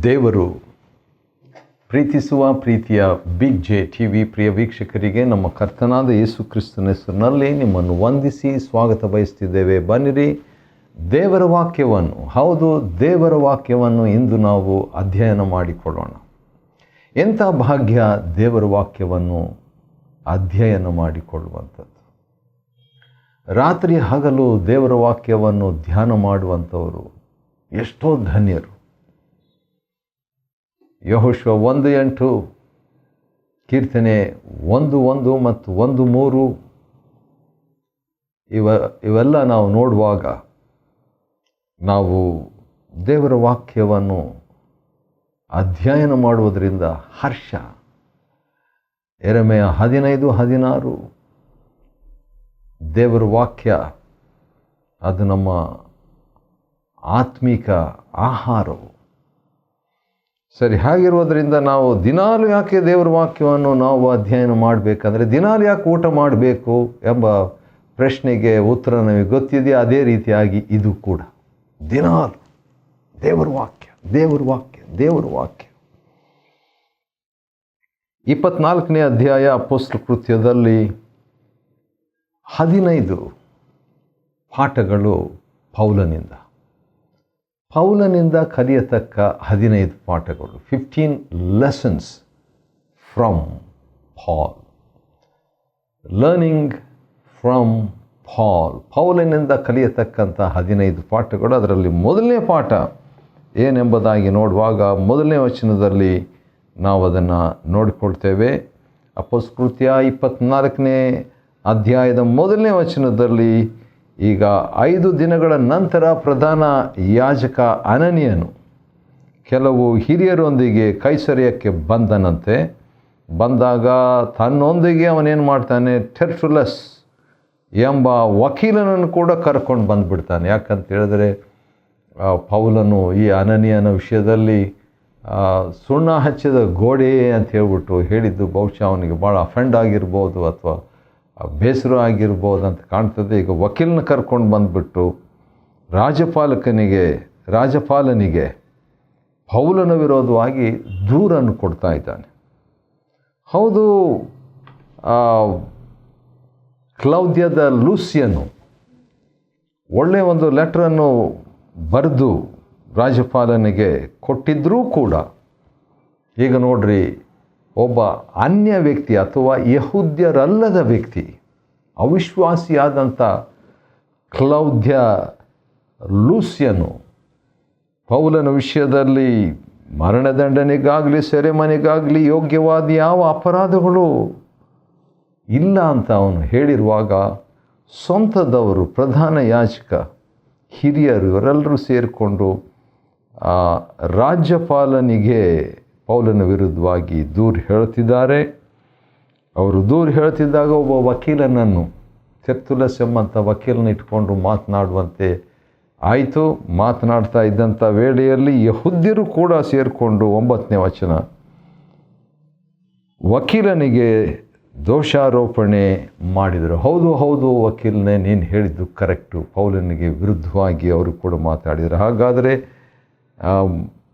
ದೇವರು ಪ್ರೀತಿಸುವ ಪ್ರೀತಿಯ ಬಿಗ್ ಜೆ ಟಿ ವಿ ಪ್ರಿಯ ವೀಕ್ಷಕರಿಗೆ ನಮ್ಮ ಕರ್ತನಾದ ಯೇಸು ಕ್ರಿಸ್ತನ ಹೆಸರಿನಲ್ಲಿ ನಿಮ್ಮನ್ನು ವಂದಿಸಿ ಸ್ವಾಗತ ಬಯಸ್ತಿದ್ದೇವೆ. ಬನ್ನಿರಿ, ದೇವರ ವಾಕ್ಯವನ್ನು, ಹೌದು ದೇವರ ವಾಕ್ಯವನ್ನು ಇಂದು ನಾವು ಅಧ್ಯಯನ ಮಾಡಿಕೊಳ್ಳೋಣ. ಎಂಥ ಭಾಗ್ಯ ದೇವರ ವಾಕ್ಯವನ್ನು ಅಧ್ಯಯನ ಮಾಡಿಕೊಳ್ಳುವಂಥದ್ದು. ರಾತ್ರಿ ಹಗಲು ದೇವರ ವಾಕ್ಯವನ್ನು ಧ್ಯಾನ ಮಾಡುವಂಥವರು ಎಷ್ಟೋ ಧನ್ಯರು. ಯೆಹೋಶುವ 1:8, ಕೀರ್ತನೆ 1:1 ಮತ್ತು 1:3 ಇವೆಲ್ಲ ನಾವು ನೋಡುವಾಗ ನಾವು ದೇವರ ವಾಕ್ಯವನ್ನು ಅಧ್ಯಯನ ಮಾಡುವುದರಿಂದ ಹರ್ಷ. ಯೆರೆಮೀಯ 15:16, ದೇವರ ವಾಕ್ಯ ಅದು ನಮ್ಮ ಆತ್ಮಿಕ ಆಹಾರವು. ಸರಿ, ಹಾಗಿರುವುದರಿಂದ ನಾವು ದಿನಾಲು ಯಾಕೆ ದೇವರ ವಾಕ್ಯವನ್ನು ನಾವು ಅಧ್ಯಯನ ಮಾಡಬೇಕಂದ್ರೆ, ದಿನಾಲು ಯಾಕೆ ಊಟ ಮಾಡಬೇಕು ಎಂಬ ಪ್ರಶ್ನೆಗೆ ಉತ್ತರ ನಮಗೆ ಗೊತ್ತಿದೆಯಾ? ಅದೇ ರೀತಿಯಾಗಿ ಇದು ಕೂಡ ದಿನಾಲು ದೇವರ ವಾಕ್ಯ, ದೇವರ ವಾಕ್ಯ, ದೇವರ ವಾಕ್ಯ. 24ನೇ ಅಧ್ಯಾಯ ಅಪೊಸ್ತಲ ಕೃತ್ಯದಲ್ಲಿ 15 ಪಾಠಗಳು ಪೌಲನಿಂದ ಕಲಿಯತಕ್ಕ 15 ಪಾಠಗಳು. 15 lessons from Paul. Learning from Paul. ಪೌಲನಿಂದ ಕಲಿಯತಕ್ಕಂಥ 15 ಪಾಠಗಳು. ಅದರಲ್ಲಿ ಮೊದಲನೇ ಪಾಠ ಏನೆಂಬುದಾಗಿ ನೋಡುವಾಗ ಮೊದಲನೇ ವಚನದಲ್ಲಿ ನಾವು ಅದನ್ನು ನೋಡಿಕೊಳ್ತೇವೆ. ಅಪೊಸ್ತಲ ಕೃತ್ಯ 24ನೇ ಅಧ್ಯಾಯದ ಮೊದಲನೇ ವಚನದಲ್ಲಿ, ಈಗ 5 ದಿನಗಳ ನಂತರ ಪ್ರಧಾನ ಯಾಜಕ ಅನನೀಯನು ಕೆಲವು ಹಿರಿಯರೊಂದಿಗೆ ಕೈಸರೈಯಕ್ಕೆ ಬಂದನಂತೆ. ಬಂದಾಗ ತನ್ನೊಂದಿಗೆ ಅವನೇನು ಮಾಡ್ತಾನೆ, ಟೆರ್ಟುಲ್ಲಸ್ ಎಂಬ ವಕೀಲನನ್ನು ಕೂಡ ಕರ್ಕೊಂಡು ಬಂದುಬಿಡ್ತಾನೆ. ಯಾಕಂತ ಹೇಳಿದ್ರೆ ಪೌಲನು ಈ ಅನನೀಯನ ವಿಷಯದಲ್ಲಿ ಸುಣ್ಣ ಹಚ್ಚಿದ ಗೋಡೆ ಅಂತ ಹೇಳ್ಬಿಟ್ಟು ಹೇಳಿದ್ದು ಬಹುಶಃ ಅವನಿಗೆ ಭಾಳ ಅಫೆಂಡ್ ಆಗಿರ್ಬೋದು ಅಥವಾ ಬೇಸರ ಆಗಿರ್ಬೋದು ಅಂತ ಕಾಣ್ತದೆ. ಈಗ ವಕೀಲನ ಕರ್ಕೊಂಡು ಬಂದುಬಿಟ್ಟು ರಾಜಪಾಲನಿಗೆ ಪೌಲನ ವಿರೋಧವಾಗಿ ದೂರನ್ನು ಕೊಡ್ತಾ ಇದ್ದಾನೆ. ಹೌದು, ಕ್ಲೌದ್ಯದ ಲೂಸಿಯನು ಒಳ್ಳೆಯ ಒಂದು ಲೆಟ್ರನ್ನು ಬರೆದು ರಾಜಪಾಲನಿಗೆ ಕೊಟ್ಟಿದ್ದರೂ ಕೂಡ, ಈಗ ನೋಡ್ರಿ, ಒಬ್ಬ ಅನ್ಯ ವ್ಯಕ್ತಿ ಅಥವಾ ಯಹೂದ್ಯರಲ್ಲದ ವ್ಯಕ್ತಿ, ಅವಿಶ್ವಾಸಿಯಾದಂಥ ಕ್ಲೌದ್ಯ ಲೂಸಿಯನು ಪೌಲನ ವಿಷಯದಲ್ಲಿ ಮರಣದಂಡನೆಗಾಗಲಿ ಸೆರೆಮನೆಗಾಗಲಿ ಯೋಗ್ಯವಾದ ಯಾವ ಅಪರಾಧಗಳು ಇಲ್ಲ ಅಂತ ಅವನು ಹೇಳಿರುವಾಗ, ಸ್ವಂತದವರು, ಪ್ರಧಾನ ಯಾಜಕ, ಹಿರಿಯರು ಇವರೆಲ್ಲರೂ ಸೇರಿಕೊಂಡು ರಾಜ್ಯಪಾಲನಿಗೆ ಪೌಲನ ವಿರುದ್ಧವಾಗಿ ದೂರು ಹೇಳ್ತಿದ್ದಾರೆ. ಅವರು ದೂರು ಹೇಳ್ತಿದ್ದಾಗ ಒಬ್ಬ ವಕೀಲನನ್ನು, ಟೆರ್ಟುಲ್ಲಸ್ ಎಂಬಂಥ ವಕೀಲನ ಇಟ್ಕೊಂಡು ಮಾತನಾಡುವಂತೆ ಆಯಿತು. ಮಾತನಾಡ್ತಾ ಇದ್ದಂಥ ವೇಳೆಯಲ್ಲಿ ಯಹೂದ್ಯರು ಕೂಡ ಸೇರಿಕೊಂಡು 9ನೇ ವಚನ, ವಕೀಲನಿಗೆ ದೋಷಾರೋಪಣೆ ಮಾಡಿದರು. ಹೌದು ವಕೀಲನೇ, ನೀನು ಹೇಳಿದ್ದು ಕರೆಕ್ಟು. ಪೌಲನಿಗೆ ವಿರುದ್ಧವಾಗಿ ಅವರು ಕೂಡ ಮಾತಾಡಿದರು. ಹಾಗಾದರೆ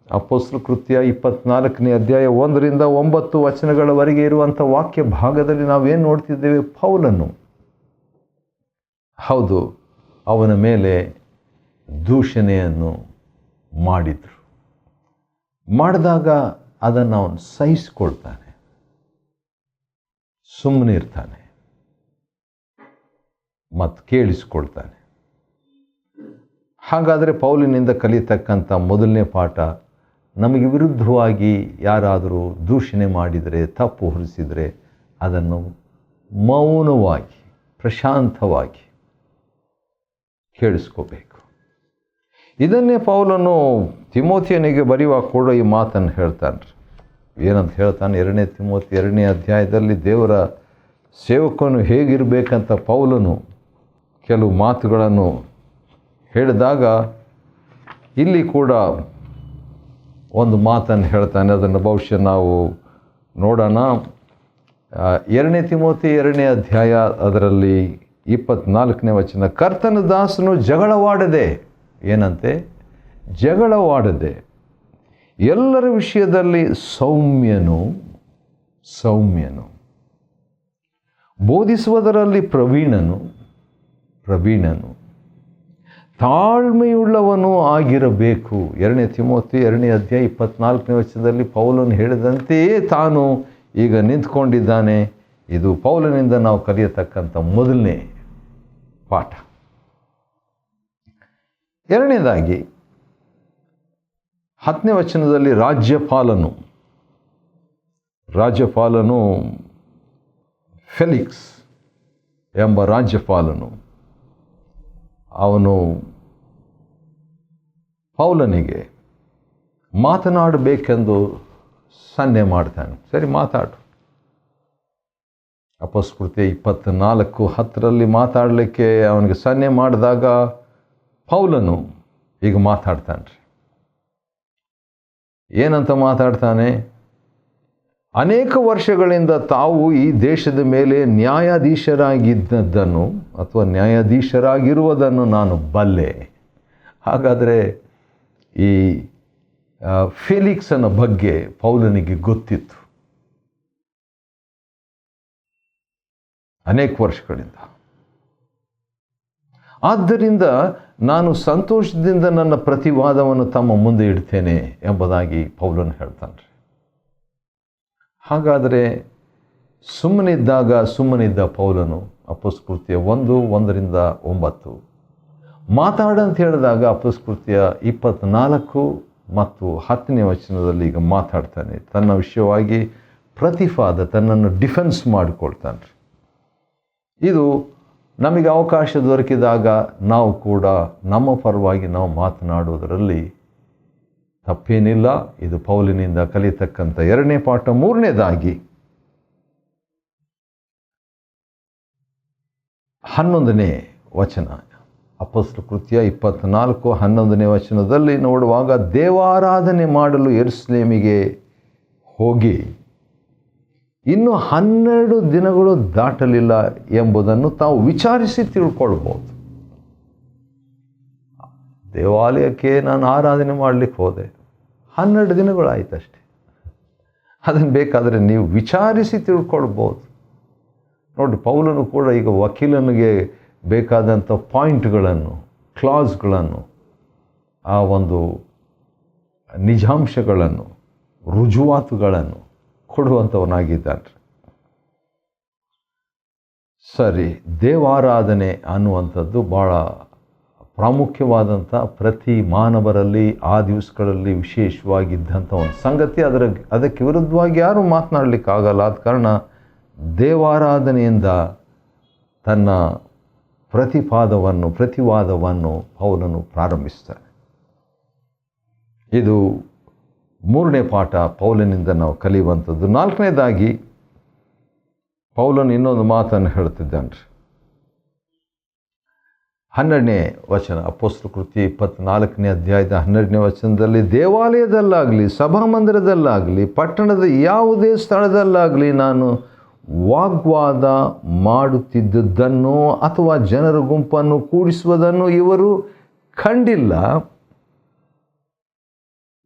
ಅಪೊಸ್ತಲ ಕೃತ್ಯ 24ನೇ ಅಧ್ಯಾಯ 1ರಿಂದ 9 ವಚನಗಳವರೆಗೆ ಇರುವಂಥ ವಾಕ್ಯ ಭಾಗದಲ್ಲಿ ನಾವೇನು ನೋಡ್ತಿದ್ದೇವೆ? ಪೌಲನು, ಹೌದು, ಅವನ ಮೇಲೆ ದೂಷಣೆಯನ್ನು ಮಾಡಿದಾಗ ಅದನ್ನು ಅವನು ಸಹಿಸ್ಕೊಳ್ತಾನೆ, ಸುಮ್ಮನೆ ಇರ್ತಾನೆ ಮತ್ತು ಕೇಳಿಸ್ಕೊಳ್ತಾನೆ. ಹಾಗಾದರೆ ಪೌಲನಿಂದ ಕಲಿತಕ್ಕಂಥ ಮೊದಲನೇ ಪಾಠ, ನಮಗೆ ವಿರುದ್ಧವಾಗಿ ಯಾರಾದರೂ ದೂಷಣೆ ಮಾಡಿದರೆ, ತಪ್ಪು ಹೊರಿಸಿದರೆ ಅದನ್ನು ಮೌನವಾಗಿ, ಪ್ರಶಾಂತವಾಗಿ ಕೇಳಿಸ್ಕೋಬೇಕು. ಇದನ್ನೇ ಪೌಲನು ತಿಮೋಥಿಯನಿಗೆ ಬರೆಯುವಾಗ ಕೂಡ ಈ ಮಾತನ್ನು ಹೇಳ್ತಾನೆ. ಏನಂತ ಹೇಳ್ತಾನೆ? 2ನೇ ತಿಮೋಥಿ 2ನೇ ಅಧ್ಯಾಯದಲ್ಲಿ ದೇವರ ಸೇವಕನು ಹೇಗಿರಬೇಕಂತ ಪೌಲನು ಕೆಲವು ಮಾತುಗಳನ್ನು ಹೇಳಿದಾಗ, ಇಲ್ಲಿ ಕೂಡ ಒಂದು ಮಾತನ್ನು ಹೇಳ್ತಾನೆ. ಅದನ್ನು ಬಹುಶಃ ನಾವು ನೋಡೋಣ. 2ನೇ ತಿಮೋಥಿ 2ನೇ ಅಧ್ಯಾಯ ಅದರಲ್ಲಿ 24ನೇ ವಚನ, ಕರ್ತನ ದಾಸನು ಜಗಳವಾಡದೆ, ಏನಂತೆ? ಜಗಳವಾಡದೆ ಎಲ್ಲರ ವಿಷಯದಲ್ಲಿ ಸೌಮ್ಯನು, ಬೋಧಿಸುವುದರಲ್ಲಿ ಪ್ರವೀಣನು, ತಾಳ್ಮೆಯುಳ್ಳವನು ಆಗಿರಬೇಕು. 2 ತಿಮೋಥಿ 2ನೇ ಅಧ್ಯಾಯ 24ನೇ ವಚನದಲ್ಲಿ ಪೌಲನು ಹೇಳಿದಂತೆಯೇ ತಾನು ಈಗ ನಿಂತ್ಕೊಂಡಿದ್ದಾನೆ. ಇದು ಪೌಲನಿಂದ ನಾವು ಕಲಿಯತಕ್ಕಂಥ ಮೊದಲನೇ ಪಾಠ. ಎರಡನೇದಾಗಿ 10ನೇ ವಚನದಲ್ಲಿ ರಾಜ್ಯಪಾಲನು ಫೆಲಿಕ್ಸ್ ಎಂಬ ರಾಜ್ಯಪಾಲನು ಅವನು ಪೌಲನಿಗೆ ಮಾತನಾಡಬೇಕೆಂದು ಸನ್ನೆ ಮಾಡ್ತಾನೆ. ಸರಿ, ಮಾತಾಡು. ಅಪೊಸ್ತಲಕೃತ್ಯ 24:10 ಮಾತಾಡಲಿಕ್ಕೆ ಅವನಿಗೆ ಸನ್ನೆ ಮಾಡಿದಾಗ ಪೌಲನು ಈಗ ಮಾತಾಡ್ತಾನೆ. ಏನಂತ ಮಾತಾಡ್ತಾನೆ? ಅನೇಕ ವರ್ಷಗಳಿಂದ ತಾವು ಈ ದೇಶದ ಮೇಲೆ ನ್ಯಾಯಾಧೀಶರಾಗಿದ್ದದ್ದನ್ನು ಅಥವಾ ನ್ಯಾಯಾಧೀಶರಾಗಿರುವುದನ್ನು ನಾನು ಬಲ್ಲೆ. ಹಾಗಾದರೆ ಈ ಫೆಲಿಕ್ಸನ ಬಗ್ಗೆ ಪೌಲನಿಗೆ ಗೊತ್ತಿತ್ತು ಅನೇಕ ವರ್ಷಗಳಿಂದ. ಆದ್ದರಿಂದ ನಾನು ಸಂತೋಷದಿಂದ ನನ್ನ ಪ್ರತಿವಾದವನ್ನು ತಮ್ಮ ಮುಂದೆ ಇಡ್ತೇನೆ ಎಂಬುದಾಗಿ ಪೌಲನು ಹೇಳ್ತಾನೆ. ಹಾಗಾದರೆ ಸುಮ್ಮನಿದ್ದ ಪೌಲನು ಅಪೊಸ್ತಲಕೃತ್ಯ 1:1-9 ಮಾತಾಡಂತ ಹೇಳಿದಾಗ ಅಪೊಸ್ತಲಕೃತ್ಯ 24 ಮತ್ತು 10ನೇ ವಚನದಲ್ಲಿ ಈಗ ಮಾತಾಡ್ತಾನೆ. ತನ್ನ ವಿಷಯವಾಗಿ ತನ್ನನ್ನು ಡಿಫೆನ್ಸ್ ಮಾಡಿಕೊಳ್ತಾನೆ. ಇದು ನಮಗೆ ಅವಕಾಶ ದೊರಕಿದಾಗ ನಾವು ಕೂಡ ನಮ್ಮ ಪರವಾಗಿ ನಾವು ಮಾತನಾಡುವುದರಲ್ಲಿ ತಪ್ಪೇನಿಲ್ಲ. ಇದು ಪೌಲನಿಂದ ಕಲಿತಕ್ಕಂಥ 2ನೇ ಪಾಠ. 3ನೇದಾಗಿ 11ನೇ ವಚನ, ಅಪೊಸ್ತಲಕೃತ್ಯ 24:11ನೇ ವಚನದಲ್ಲಿ ನೋಡುವಾಗ, ದೇವಾರಾಧನೆ ಮಾಡಲು ಯೆರೂಸಲೇಮಿಗೆ ಹೋಗಿ ಇನ್ನು 12 ದಿನಗಳು ದಾಟಲಿಲ್ಲ ಎಂಬುದನ್ನು ತಾವು ವಿಚಾರಿಸಿ ತಿಳ್ಕೊಳ್ಬೋದು. ದೇವಾಲಯಕ್ಕೆ ನಾನು ಆರಾಧನೆ ಮಾಡಲಿಕ್ಕೆ ಹೋದೆ, 12 ದಿನಗಳಾಯ್ತಷ್ಟೆ. ಅದನ್ನು ಬೇಕಾದರೆ ನೀವು ವಿಚಾರಿಸಿ ತಿಳ್ಕೊಳ್ಬೋದು. ನೋಡಿ, ಪೌಲನು ಕೂಡ ಈಗ ವಕೀಲನಿಗೆ ಬೇಕಾದಂಥ ಪಾಯಿಂಟ್ಗಳನ್ನು, ಕ್ಲಾಸ್ಗಳನ್ನು, ಆ ಒಂದು ನಿಜಾಂಶಗಳನ್ನು, ರುಜುವಾತುಗಳನ್ನು ಕೊಡುವಂಥವನಾಗಿದ್ದಾನೆ. ಸರಿ, ದೇವಾರಾಧನೆ ಅನ್ನುವಂಥದ್ದು ಭಾಳ ಪ್ರಾಮುಖ್ಯವಾದಂಥ, ಪ್ರತಿ ಮಾನವರಲ್ಲಿ ಆ ದಿವಸಗಳಲ್ಲಿ ವಿಶೇಷವಾಗಿದ್ದಂಥ ಒಂದು ಸಂಗತಿ. ಅದಕ್ಕೆ ವಿರುದ್ಧವಾಗಿ ಯಾರೂ ಮಾತನಾಡಲಿಕ್ಕಾಗಲ್ಲ. ಆದ ಕಾರಣ ದೇವಾರಾಧನೆಯಿಂದ ತನ್ನ ಪ್ರತಿವಾದವನ್ನು ಪೌಲನು ಪ್ರಾರಂಭಿಸ್ತಾನೆ. ಇದು 3ನೇ ಪಾಠ ಪೌಲನಿಂದ ನಾವು ಕಲಿಯುವಂಥದ್ದು. 4ನೇದಾಗಿ ಪೌಲನು ಇನ್ನೊಂದು ಮಾತನ್ನು ಹೇಳ್ತಿದ್ದಾನೆ. 12ನೇ ವಚನ, ಅಪೊಸ್ತಲಕೃತ್ಯ 24ನೇ ಅಧ್ಯಾಯದ 12ನೇ ವಚನದಲ್ಲಿ, ದೇವಾಲಯದಲ್ಲಾಗಲಿ ಸಭಾಮಂದಿರದಲ್ಲಾಗಲಿ ಪಟ್ಟಣದ ಯಾವುದೇ ಸ್ಥಳದಲ್ಲಾಗಲಿ ನಾನು ವಾಗ್ವಾದ ಮಾಡುತ್ತಿದ್ದುದನ್ನು ಅಥವಾ ಜನರ ಗುಂಪನ್ನು ಕೂಡಿಸುವುದನ್ನು ಇವರು ಕಂಡಿಲ್ಲ.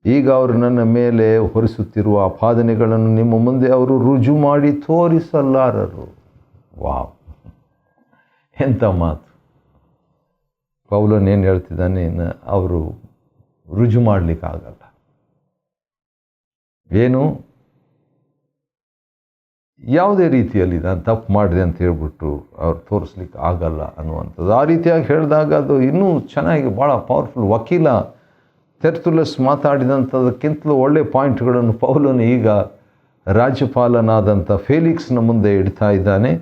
ಈಗ ಅವರು ನನ್ನ ಮೇಲೆ ಹೊರಿಸುತ್ತಿರುವ ಆಪಾದನೆಗಳನ್ನು ನಿಮ್ಮ ಮುಂದೆ ಅವರು ರುಜು ಮಾಡಿ ತೋರಿಸಲಾರರು. ವಾವ್, ಎಂಥ ಮಾತು! ಪೌಲನ್ ಏನು ಹೇಳ್ತಿದ್ದಾನೆ? ಅವರು ರುಜು ಮಾಡಲಿಕ್ಕಾಗಲ್ಲ. ಏನು, ಯಾವುದೇ ರೀತಿಯಲ್ಲಿ ನಾನು ತಪ್ಪು ಮಾಡಿದೆ ಅಂತ ಹೇಳ್ಬಿಟ್ಟು ಅವ್ರು ತೋರಿಸ್ಲಿಕ್ಕೆ ಆಗಲ್ಲ ಅನ್ನುವಂಥದ್ದು. ಆ ರೀತಿಯಾಗಿ ಹೇಳಿದಾಗ ಅದು ಇನ್ನೂ ಚೆನ್ನಾಗಿ ಭಾಳ ಪವರ್ಫುಲ್. ವಕೀಲ ತೆರ್ತುಲಸ್ ಮಾತಾಡಿದಂಥದಕ್ಕಿಂತಲೂ ಒಳ್ಳೆಯ ಪಾಯಿಂಟ್ಗಳನ್ನು ಪೌಲನು ಈಗ ರಾಜ್ಯಪಾಲನಾದಂಥ ಫೆಲಿಕ್ಸ್ನ ಮುಂದೆ ಇಡ್ತಾ ಇದ್ದಾನೆ.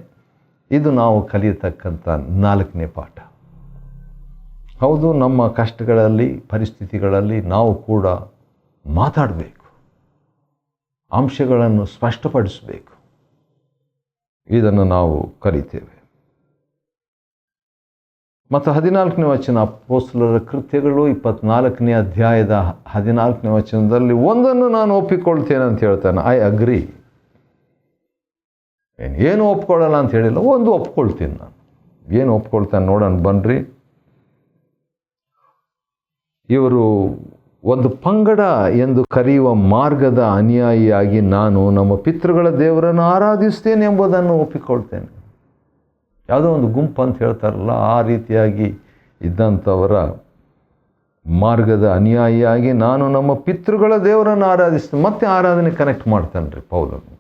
ಇದು ನಾವು ಕಲಿಯತಕ್ಕಂಥ 4ನೇ ಪಾಠ. ಹೌದು, ನಮ್ಮ ಕಷ್ಟಗಳಲ್ಲಿ, ಪರಿಸ್ಥಿತಿಗಳಲ್ಲಿ ನಾವು ಕೂಡ ಮಾತಾಡಬೇಕು, ಅಂಶಗಳನ್ನು ಸ್ಪಷ್ಟಪಡಿಸಬೇಕು. ಇದನ್ನು ನಾವು ಕಲಿತೇವೆ. ಮತ್ತು 14ನೇ ವಚನ, ಅಪೊಸ್ತಲರ ಕೃತ್ಯಗಳು 24ನೇ ಅಧ್ಯಾಯದ 14ನೇ ವಚನದಲ್ಲಿ, ಒಂದನ್ನು ನಾನು ಒಪ್ಪಿಕೊಳ್ತೇನೆ ಅಂತ ಹೇಳ್ತಾನೆ. I agree. ಏನು ಒಪ್ಕೊಳ್ಳಲ್ಲ ಅಂತ ಹೇಳಿಲ್ಲ, ಒಂದು ಒಪ್ಕೊಳ್ತೀನಿ ನಾನು. ಏನು ಒಪ್ಕೊಳ್ತಾನೆ ನೋಡೋಣ ಬನ್ನಿರಿ. ಇವರು ಒಂದು ಪಂಗಡ ಎಂದು ಕರೆಯುವ ಮಾರ್ಗದ ಅನುಯಾಯಿಯಾಗಿ ನಾನು ನಮ್ಮ ಪಿತೃಗಳ ದೇವರನ್ನು ಆರಾಧಿಸ್ತೇನೆ ಎಂಬುದನ್ನು ಒಪ್ಪಿಕೊಳ್ತೇನೆ. ಯಾವುದೋ ಒಂದು ಗುಂಪು ಅಂತ ಹೇಳ್ತಾರಲ್ಲ, ಆ ರೀತಿಯಾಗಿ ಇದ್ದಂಥವರ ಮಾರ್ಗದ ಅನುಯಾಯಿಯಾಗಿ ನಾನು ನಮ್ಮ ಪಿತೃಗಳ ದೇವರನ್ನು ಆರಾಧಿಸ್ತೇನೆ. ಮತ್ತೆ ಆರಾಧನೆ ಕನೆಕ್ಟ್ ಮಾಡ್ತಾನೆ ರೀ ಪೌಲನು.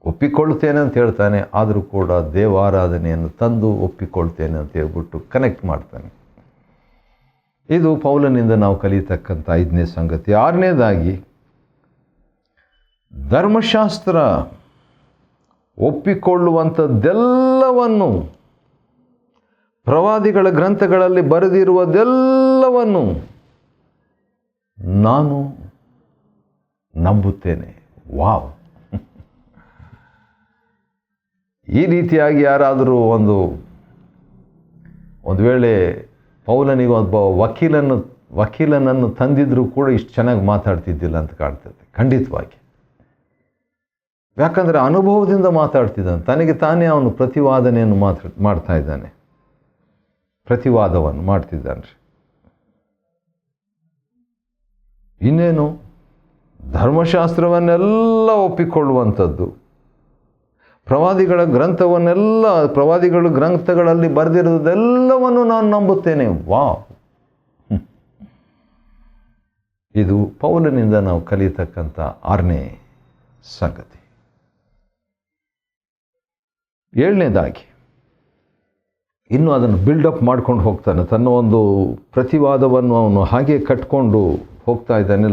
ಒಪ್ಪಿಕೊಳ್ತೇನೆ ಅಂತ ಹೇಳ್ತಾನೆ, ಆದರೂ ಕೂಡ ದೇವಾರಾಧನೆಯನ್ನು ತಂದು ಒಪ್ಪಿಕೊಳ್ತೇನೆ ಅಂತ ಹೇಳ್ಬಿಟ್ಟು ಕನೆಕ್ಟ್ ಮಾಡ್ತಾನೆ. ಇದು ಪೌಲನಿಂದ ನಾವು ಕಲಿಯತಕ್ಕಂಥ 5ನೇ ಸಂಗತಿ. 6ನೇದಾಗಿ, ಧರ್ಮಶಾಸ್ತ್ರ ಒಪ್ಪಿಕೊಳ್ಳುವಂಥದ್ದೆಲ್ಲವನ್ನು, ಪ್ರವಾದಿಗಳ ಗ್ರಂಥಗಳಲ್ಲಿ ಬರೆದಿರುವುದೆಲ್ಲವನ್ನು ನಾನು ನಂಬುತ್ತೇನೆ. ವಾವ್! ಈ ರೀತಿಯಾಗಿ ಯಾರಾದರೂ ಒಂದು ವೇಳೆ ಪೌಲನಿಗೆ ಒಬ್ಬ ವಕೀಲನನ್ನು ತಂದಿದ್ರೂ ಕೂಡ ಇಷ್ಟು ಚೆನ್ನಾಗಿ ಮಾತಾಡ್ತಿದ್ದಿಲ್ಲ ಅಂತ ಕಾಣ್ತದೆ, ಖಂಡಿತವಾಗಿ. ಯಾಕಂದರೆ ಅನುಭವದಿಂದ ಮಾತಾಡ್ತಿದ್ದಾನೆ, ತನಗೆ ತಾನೇ ಅವನು ಪ್ರತಿವಾದನೆಯನ್ನು ಮಾಡ್ತಾ ಇದ್ದಾನೆ, ಪ್ರತಿವಾದವನ್ನು ಮಾಡ್ತಿದ್ದಾನೆ. ಇನ್ನೇನು, ಧರ್ಮಶಾಸ್ತ್ರವನ್ನೆಲ್ಲ ಒಪ್ಪಿಕೊಳ್ಳುವಂಥದ್ದು, ಪ್ರವಾದಿಗಳು ಗ್ರಂಥಗಳಲ್ಲಿ ಬರೆದಿರುವುದೆಲ್ಲವನ್ನು ನಾನು ನಂಬುತ್ತೇನೆ. ವಾವ್! ಇದು ಪೌಲನಿಂದ ನಾವು ಕಲಿಯತಕ್ಕಂಥ 6ನೇ ಸಂಗತಿ. 7ನೇದಾಗಿ, ಇನ್ನು ಅದನ್ನು ಬಿಲ್ಡಪ್ ಮಾಡ್ಕೊಂಡು ಹೋಗ್ತಾನೆ. ತನ್ನ ಒಂದು ಪ್ರತಿವಾದವನ್ನು ಅವನು ಹಾಗೆ ಕಟ್ಕೊಂಡು ಹೋಗ್ತಾ ಇದ್ದಾನೆ.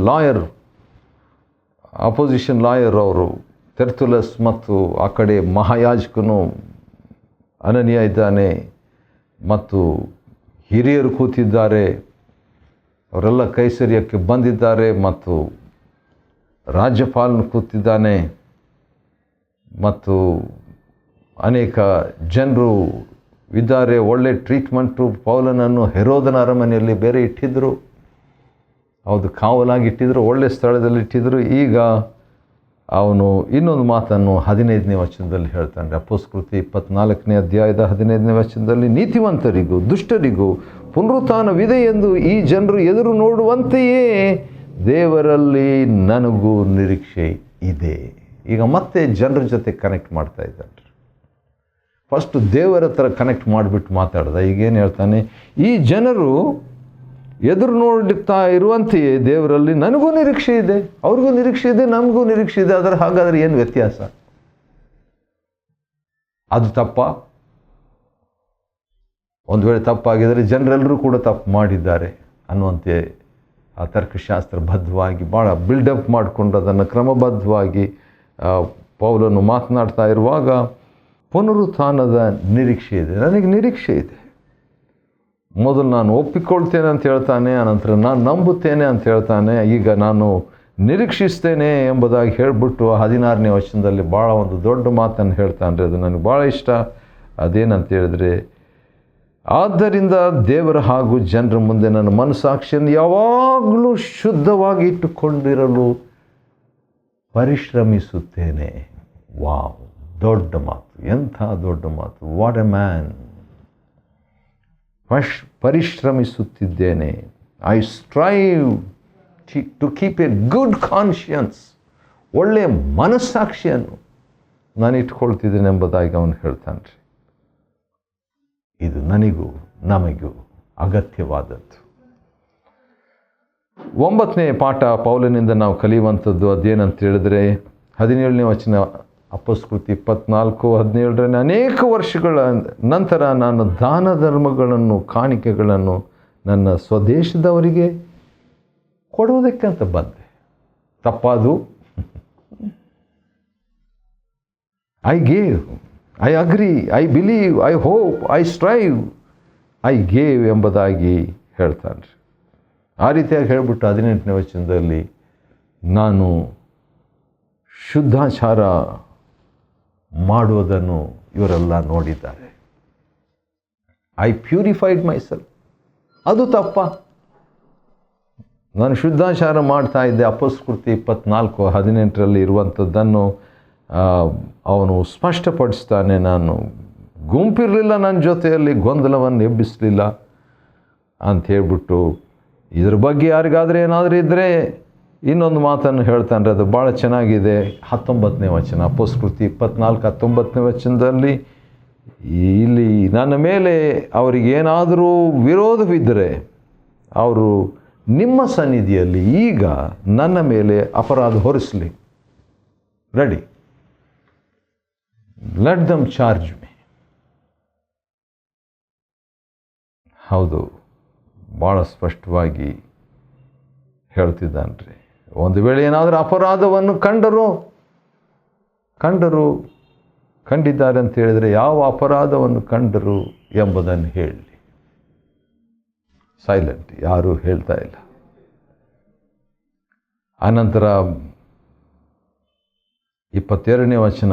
ಅಪೋಸಿಷನ್ ಲಾಯರ್ ಅವರು ತೆರ್ತುಲಸ್ ಮತ್ತು ಆ ಕಡೆ ಮಹಾಯಾಜಕನು ಅನನೀಯ ಇದ್ದಾನೆ ಮತ್ತು ಹಿರಿಯರು ಕೂತಿದ್ದಾರೆ. ಅವರೆಲ್ಲ ಕೈಸರಿಯಕ್ಕೆ ಬಂದಿದ್ದಾರೆ ಮತ್ತು ರಾಜ್ಯಪಾಲನು ಕೂತಿದ್ದಾನೆ ಮತ್ತು ಅನೇಕ ಜನರು ಇದ್ದಾರೆ. ಒಳ್ಳೆ ಟ್ರೀಟ್ಮೆಂಟು. ಪೌಲನನ್ನು ಹೆರೋದನ ಅರಮನೆಯಲ್ಲಿ ಬೇರೆ ಇಟ್ಟಿದ್ದರು, ಹೌದು, ಕಾವಲಾಗಿ ಇಟ್ಟಿದ್ದರು, ಒಳ್ಳೆ ಸ್ಥಳದಲ್ಲಿ ಇಟ್ಟಿದ್ದರು. ಈಗ ಅವನು ಇನ್ನೊಂದು ಮಾತನ್ನು 15ನೇ ವಚನದಲ್ಲಿ ಹೇಳ್ತಾನೆ. ಅಪೊಸ್ತಲಕೃತಿ 24ನೇ ಅಧ್ಯಾಯದ 15ನೇ ವಚನದಲ್ಲಿ, ನೀತಿವಂತರಿಗೂ ದುಷ್ಟರಿಗೂ ಪುನರುತ್ಥಾನವಿದೆ ಎಂದು ಈ ಜನರು ಎದುರು ನೋಡುವಂತೆಯೇ ದೇವರಲ್ಲಿ ನನಗೂ ನಿರೀಕ್ಷೆ ಇದೆ. ಈಗ ಮತ್ತೆ ಜನರ ಜೊತೆ ಕನೆಕ್ಟ್ ಮಾಡ್ತಾ ಇದ್ದಾನೆ. ಫಸ್ಟು ದೇವರ ಹತ್ರ ಕನೆಕ್ಟ್ ಮಾಡಿಬಿಟ್ಟು ಮಾತಾಡ್ದ. ಈಗೇನು ಹೇಳ್ತಾನೆ, ಈ ಜನರು ಎದುರು ನೋಡುತ್ತಾ ಇರುವಂತೆಯೇ ದೇವರಲ್ಲಿ ನನಗೂ ನಿರೀಕ್ಷೆ ಇದೆ, ಅವ್ರಿಗೂ ನಿರೀಕ್ಷೆ ಇದೆ, ನಮಗೂ ನಿರೀಕ್ಷೆ ಇದೆ. ಹಾಗಾದರೆ ಏನು ವ್ಯತ್ಯಾಸ? ಅದು ತಪ್ಪ? ಒಂದು ವೇಳೆ ತಪ್ಪಾಗಿದ್ದರೆ ಜನರೆಲ್ಲರೂ ಕೂಡ ತಪ್ಪು ಮಾಡಿದ್ದಾರೆ ಅನ್ನುವಂತೆ ಆ ತರ್ಕಶಾಸ್ತ್ರಬದ್ಧವಾಗಿ ಭಾಳ ಬಿಲ್ಡಪ್ ಮಾಡಿಕೊಂಡು ಅದನ್ನು ಕ್ರಮಬದ್ಧವಾಗಿ ಪೌಲನು ಮಾತನಾಡ್ತಾ ಇರುವಾಗ, ಪುನರುತ್ಥಾನದ ನಿರೀಕ್ಷೆ ಇದೆ, ನನಗೆ ನಿರೀಕ್ಷೆ ಇದೆ. ಮೊದಲು ನಾನು ಒಪ್ಪಿಕೊಳ್ತೇನೆ ಅಂತ ಹೇಳ್ತಾನೆ, ಅನಂತರ ನಾನು ನಂಬುತ್ತೇನೆ ಅಂತ ಹೇಳ್ತಾನೆ, ಈಗ ನಾನು ನಿರೀಕ್ಷಿಸ್ತೇನೆ ಎಂಬುದಾಗಿ ಹೇಳಿಬಿಟ್ಟು 16ನೇ ವಚನದಲ್ಲಿ ಭಾಳ ಒಂದು ದೊಡ್ಡ ಮಾತನ್ನು ಹೇಳ್ತಾನೆ. ಅದು ನನಗೆ ಭಾಳ ಇಷ್ಟ. ಅದೇನಂತ ಹೇಳಿದ್ರೆ, ಆದ್ದರಿಂದ ದೇವರ ಹಾಗೂ ಜನರ ಮುಂದೆ ನನ್ನ ಮನಸ್ಸಾಕ್ಷಿಯನ್ನು ಯಾವಾಗಲೂ ಶುದ್ಧವಾಗಿ ಇಟ್ಟುಕೊಂಡಿರಲು ಪರಿಶ್ರಮಿಸುತ್ತೇನೆ. ವಾವ್! ದೊಡ್ಡ ಮಾತು, ಎಂಥ ದೊಡ್ಡ ಮಾತು. What a man! ಪರಿಶ್ರಮಿಸುತ್ತಿದ್ದೇನೆ. I strive to keep a good conscience. ಒಳ್ಳೆಯ ಮನಸ್ಸಾಕ್ಷಿಯನ್ನು ನಾನು ಇಟ್ಕೊಳ್ತಿದ್ದೇನೆ ಎಂಬುದಾಗಿ ಅವನು ಹೇಳ್ತಾನೆ. ಇದು ನನಗೂ ನಮಗೂ ಅಗತ್ಯವಾದದ್ದು. 9ನೇ ಪಾಠ ಪೌಲನಿಂದ ನಾವು ಕಲಿಯುವಂಥದ್ದು ಅದೇನಂತ ಹೇಳಿದ್ರೆ, 17ನೇ ವಚನ ಅಪೊಸ್ತಲಕೃತಿ 24:17, ಅನೇಕ ವರ್ಷಗಳ ನಂತರ ನಾನು ದಾನ ಧರ್ಮಗಳನ್ನು, ಕಾಣಿಕೆಗಳನ್ನು ನನ್ನ ಸ್ವದೇಶದವರಿಗೆ ಕೊಡುವುದಕ್ಕಂತ ಬಂದೆ. ತಪ್ಪಾದು? I gave, I agree, I believe, I hope, I strive, I gave ಎಂಬುದಾಗಿ ಹೇಳ್ತಾನೆ. ಆ ರೀತಿಯಾಗಿ ಹೇಳಿಬಿಟ್ಟು 18ನೇ ವಚನದಲ್ಲಿ, ನಾನು ಶುದ್ಧಾಚಾರ ಮಾಡುವುದನ್ನು ಇವರೆಲ್ಲ ನೋಡಿದ್ದಾರೆ. I purified myself. ಅದು ತಪ್ಪ? ನಾನು ಶುದ್ಧಾಚಾರ ಮಾಡ್ತಾ ಇದ್ದೆ. ಅಪೊಸ್ತಲಕೃತಿ 24:18 ಇರುವಂಥದ್ದನ್ನು ಅವನು ಸ್ಪಷ್ಟಪಡಿಸ್ತಾನೆ. ನಾನು ಗುಂಪಿರಲಿಲ್ಲ, ನನ್ನ ಜೊತೆಯಲ್ಲಿ ಗೊಂದಲವನ್ನು ಎಬ್ಬಿಸಲಿಲ್ಲ ಅಂತ ಹೇಳ್ಬಿಟ್ಟು ಇದ್ರ ಬಗ್ಗೆ ಯಾರಿಗಾದರೆ ಏನಾದರೂ ಇದ್ದರೆ ಇನ್ನೊಂದು ಮಾತನ್ನು ಹೇಳ್ತಾನೆ, ಅದು ಭಾಳ ಚೆನ್ನಾಗಿದೆ. 19ನೇ ವಚನ, ಅಪೊಸ್ತಲಕೃತಿ 24:19ನೇ ವಚನದಲ್ಲಿ, ಇಲ್ಲಿ ನನ್ನ ಮೇಲೆ ಅವರಿಗೇನಾದರೂ ವಿರೋಧವಿದ್ದರೆ ಅವರು ನಿಮ್ಮ ಸನ್ನಿಧಿಯಲ್ಲಿ ಈಗ ನನ್ನ ಮೇಲೆ ಅಪರಾಧ ಹೊರಿಸಲಿ. ರೆಡಿ, ಲೆಟ್ ದಮ್ ಚಾರ್ಜ್ ಮಿ. ಹೌದು, ಭಾಳ ಸ್ಪಷ್ಟವಾಗಿ ಹೇಳ್ತಿದ್ದಾನೆ ರೀ. ಒಂದು ವೇಳೆ ಏನಾದರೂ ಅಪರಾಧವನ್ನು ಕಂಡಿದ್ದಾರೆ ಅಂತ ಹೇಳಿದರೆ ಯಾವ ಅಪರಾಧವನ್ನು ಕಂಡರು ಎಂಬುದನ್ನು ಹೇಳಲಿ. ಸೈಲೆಂಟ್, ಯಾರೂ ಹೇಳ್ತಾ ಇಲ್ಲ. ಆನಂತರ 22ನೇ ವಚನ,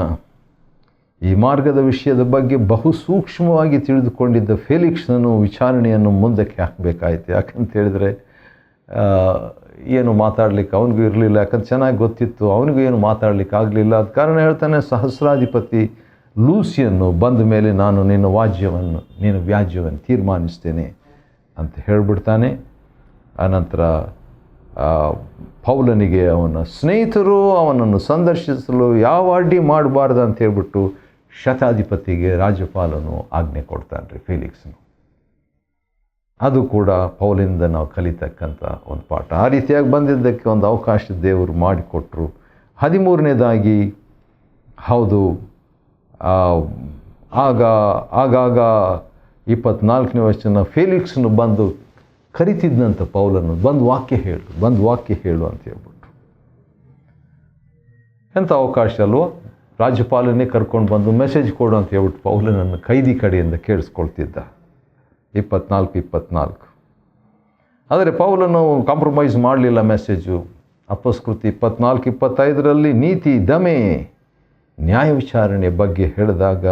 ಈ ಮಾರ್ಗದ ವಿಷಯದ ಬಗ್ಗೆ ಬಹು ಸೂಕ್ಷ್ಮವಾಗಿ ತಿಳಿದುಕೊಂಡಿದ್ದ ಫೇಲಿಕ್ಸನು ವಿಚಾರಣೆಯನ್ನು ಮುಂದಕ್ಕೆ ಹಾಕಬೇಕಾಯಿತು. ಯಾಕಂತ ಹೇಳಿದರೆ ಏನು ಮಾತಾಡಲಿಕ್ಕೆ ಅವನಿಗೂ ಇರಲಿಲ್ಲ. ಯಾಕಂದ್ರೆ ಚೆನ್ನಾಗಿ ಗೊತ್ತಿತ್ತು, ಅವನಿಗೂ ಏನು ಮಾತಾಡಲಿಕ್ಕೆ ಆಗಲಿಲ್ಲ. ಅದ ಕಾರಣ ಹೇಳ್ತಾನೆ, ಸಹಸ್ರಾಧಿಪತಿ ಲೂಸಿಯನ್ನು ಬಂದ ಮೇಲೆ ನಾನು ನಿನ್ನ ವ್ಯಾಜ್ಯವನ್ನು ತೀರ್ಮಾನಿಸ್ತೇನೆ ಅಂತ ಹೇಳಿಬಿಡ್ತಾನೆ. ಆನಂತರ ಪೌಲನಿಗೆ ಅವನ ಸ್ನೇಹಿತರು ಅವನನ್ನು ಸಂದರ್ಶಿಸಲು ಯಾವ ಅಡ್ಡಿ ಮಾಡಬಾರ್ದು ಅಂತ ಹೇಳ್ಬಿಟ್ಟು ಶತಾಧಿಪತಿಗೆ ರಾಜ್ಯಪಾಲನು ಆಜ್ಞೆ ಕೊಡ್ತಾನೆ ರೀ, ಫೇಲಿಕ್ಸನು. ಅದು ಕೂಡ ಪೌಲಿಂದ ನಾವು ಕಲಿತಕ್ಕಂಥ ಒಂದು ಪಾಠ. ಆ ರೀತಿಯಾಗಿ ಬಂದಿದ್ದಕ್ಕೆ ಒಂದು ಅವಕಾಶ ದೇವರು ಮಾಡಿಕೊಟ್ರು. 13ನೇದಾಗಿ, ಹೌದು, ಆಗಾಗ 24ನೇ ವಚನ, ಫೇಲಿಕ್ಸನು ಬಂದು ಕರಿತಿದ್ದಂಥ ಪೌಲನ್ನು, ಬಂದು ವಾಕ್ಯ ಹೇಳು ಅಂತ ಹೇಳ್ಬಿಟ್ಟು. ಎಂಥ ಅವಕಾಶ ಅಲ್ವ, ರಾಜ್ಯಪಾಲನೇ ಕರ್ಕೊಂಡು ಬಂದು ಮೆಸೇಜ್ ಕೊಡು ಅಂತ ಹೇಳ್ಬಿಟ್ಟು ಪೌಲನನ್ನು ಕೈದಿ ಕಡೆಯಿಂದ ಕೇಳಿಸ್ಕೊಳ್ತಿದ್ದ. 24. ಆದರೆ ಪೌಲನು ಕಾಂಪ್ರಮೈಸ್ ಮಾಡಲಿಲ್ಲ ಮೆಸೇಜು. ಅಪೊಸ್ತಲಕೃತಿ 24-25ರಲ್ಲಿ ನೀತಿ, ದಮೆ, ನ್ಯಾಯ ವಿಚಾರಣೆ ಬಗ್ಗೆ ಹೇಳಿದಾಗ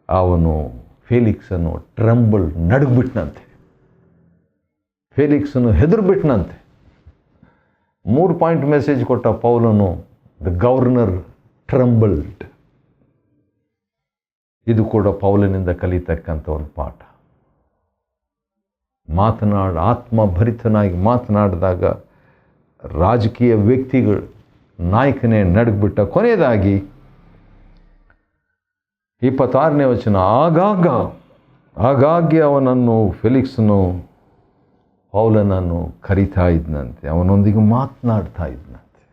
ಅವನು ಫೇಲಿಕ್ಸನು ನಡುಗ್ಬಿಟ್ನಂತೆ. ಫೇಲಿಕ್ಸನು ಹೆದರ್ಬಿಟ್ನಂತೆ. 3 ಪಾಯಿಂಟ್ ಮೆಸೇಜ್ ಕೊಟ್ಟ ಪೌಲನು, ದ ಗವರ್ನರ್ ಟ್ರಂಬಲ್ಡ್. ಇದು ಕೂಡ ಪೌಲನಿಂದ ಕಲಿತಕ್ಕಂಥ ಒಂದು ಪಾಠ. ಆತ್ಮಭರಿತನಾಗಿ ಮಾತನಾಡಿದಾಗ ರಾಜಕೀಯ ವ್ಯಕ್ತಿಗಳು, ನಾಯಕನೇ ನಡುಗ್ಬಿಟ್ಟ. ಕೊನೆಯದಾಗಿ 26ನೇ ವಚನ, ಆಗಾಗ್ಗೆ ಅವನನ್ನು ಫೇಲಿಕ್ಸನು ಪೌಲನನ್ನು ಕರಿತಾ ಇದ್ನಂತೆ, ಅವನೊಂದಿಗೆ ಮಾತನಾಡ್ತಾ ಇದ್ನಂತೆ.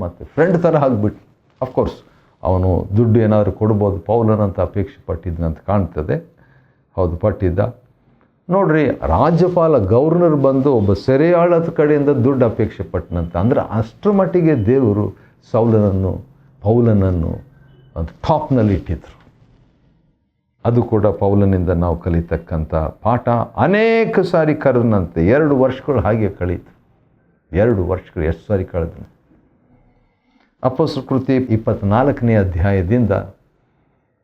ಮತ್ತೆ ಫ್ರೆಂಡ್ ಥರ ಆಗಿಬಿಟ್ಟು. ಅಫ್ಕೋರ್ಸ್ ಅವನು ದುಡ್ಡು ಏನಾದರೂ ಕೊಡ್ಬೋದು, ಪೌಲನಂತ ಅಪೇಕ್ಷೆ ಪಟ್ಟಿದ್ನಂತ ಕಾಣ್ತದೆ. ಹೌದು, ಪಟ್ಟಿದ್ದ. ನೋಡ್ರಿ, ರಾಜ್ಯಪಾಲ ಗವರ್ನರ್ ಬಂದು ಒಬ್ಬ ಸೆರೆಯಾಳದ ಕಡೆಯಿಂದ ದುಡ್ಡು ಅಪೇಕ್ಷೆ ಪಟ್ಟನಂತ. ಅಂದರೆ ಅಷ್ಟರ ಮಟ್ಟಿಗೆ ದೇವರು ಪೌಲನನ್ನು ಒಂದು ಟಾಪ್ನಲ್ಲಿ ಇಟ್ಟಿದ್ರು. ಅದು ಕೂಡ ಪೌಲನಿಂದ ನಾವು ಕಲಿತಕ್ಕಂಥ ಪಾಠ. ಅನೇಕ ಸಾರಿ ಕರೆದನಂತೆ. 2 ವರ್ಷಗಳು ಹಾಗೆ ಕಳೀತು. 2 ವರ್ಷಗಳು ಎಷ್ಟು ಸಾರಿ ಕಳೆದನು. ಅಪೊಸ್ತಲಕೃತಿ 24ನೇ ಅಧ್ಯಾಯದಿಂದ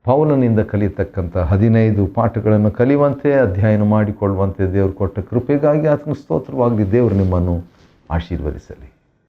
ಪೌಲನಿಂದ ಕಲಿತಕ್ಕಂಥ 15 ಪಾಠಗಳನ್ನು ಕಲಿಯುವಂತೆ, ಅಧ್ಯಯನ ಮಾಡಿಕೊಳ್ಳುವಂತೆ ದೇವರು ಕೊಟ್ಟ ಕೃಪೆಗಾಗಿ ಆತನ ಸ್ತೋತ್ರವಾಗಲಿ. ದೇವರು ನಿಮ್ಮನ್ನು ಆಶೀರ್ವದಿಸಲಿ.